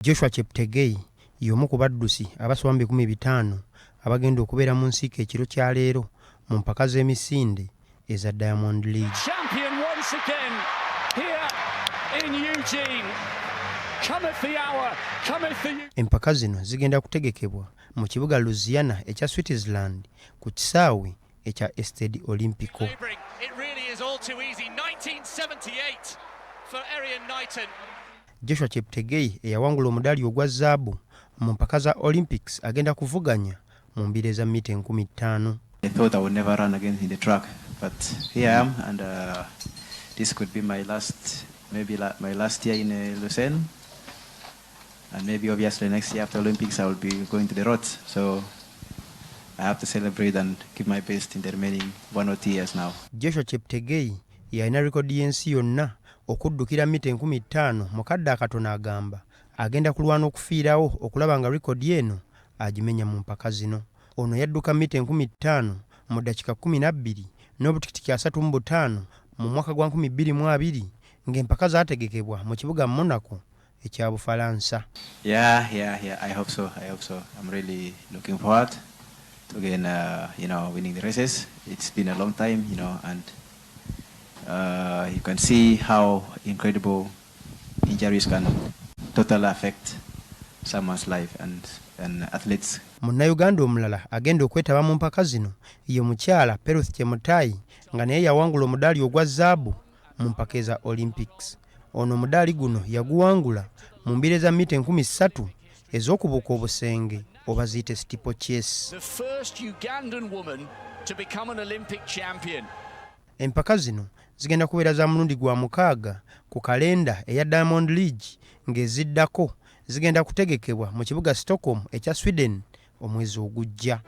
Joshua Cheptegei y'omu ku baddusi abasoba 1500 abagenda okubeera mu Nsiike ekiro kya leero mu mpaka z'emisinde eza Diamond League. Champion once again here in Eugene. Cometh the hour, cometh the... Empaka zino zigenda kutegekebwa mu kibuga Lausanne ekya Switzerland ku kisaawe ekya Stade Olympico. It really is all too easy. 1978 for Arian Knighton. Joshua Cheptegei eyawangula omudaali ogwa zaabu mu mpaka za Olympics agenda kuvuganya mu mbiro za mita 5000. I thought I would never run again in the track, but here I am, and this could be my last, maybe my last year in Lausanne, and maybe obviously next year after Olympics I will be going to the roads. So I have to celebrate and give my best in the remaining 1 or 2 years now. Joshua Cheptegei yalina rekodi y'ensi yonna okuddukira mita 5000 mukadde akatono agamba agenda kulwana okufiirawo okulaba nga rekodi eno agimenya mu mpaka zino. Ono yadduka mita 5000 mu dakika 12 n'obutikitiki 35 mu mwaka gwa 2022 ng'empaka zaategekebwa mu kibuga Monaco ekya Bufalansa. Yeah, I hope so. I'm really looking forward to again, winning the races. It's been a long time, and you can see how incredible injuries can totally affect someone's life and athletes. Munnayuganda omulala agenda okwetaba mu mpaka zino ye mukyala Cheptegei nga naye yawangula omudaali ogwa zaabu mu mpaka za Olympics. Ono omudaali guno yaguwangula mu mbiro za mita 3000 ez'okubuuka obusenge oba ziyite steeplechase. The first Ugandan woman to become an Olympic champion. Empaka zino zigenda kubeera za mulundi gwa 6 ku kalenda eya Diamond League ng'eziddako zigenda kutegekebwa mu kibuga Stockholm ekya Sweden omwezi ogujja.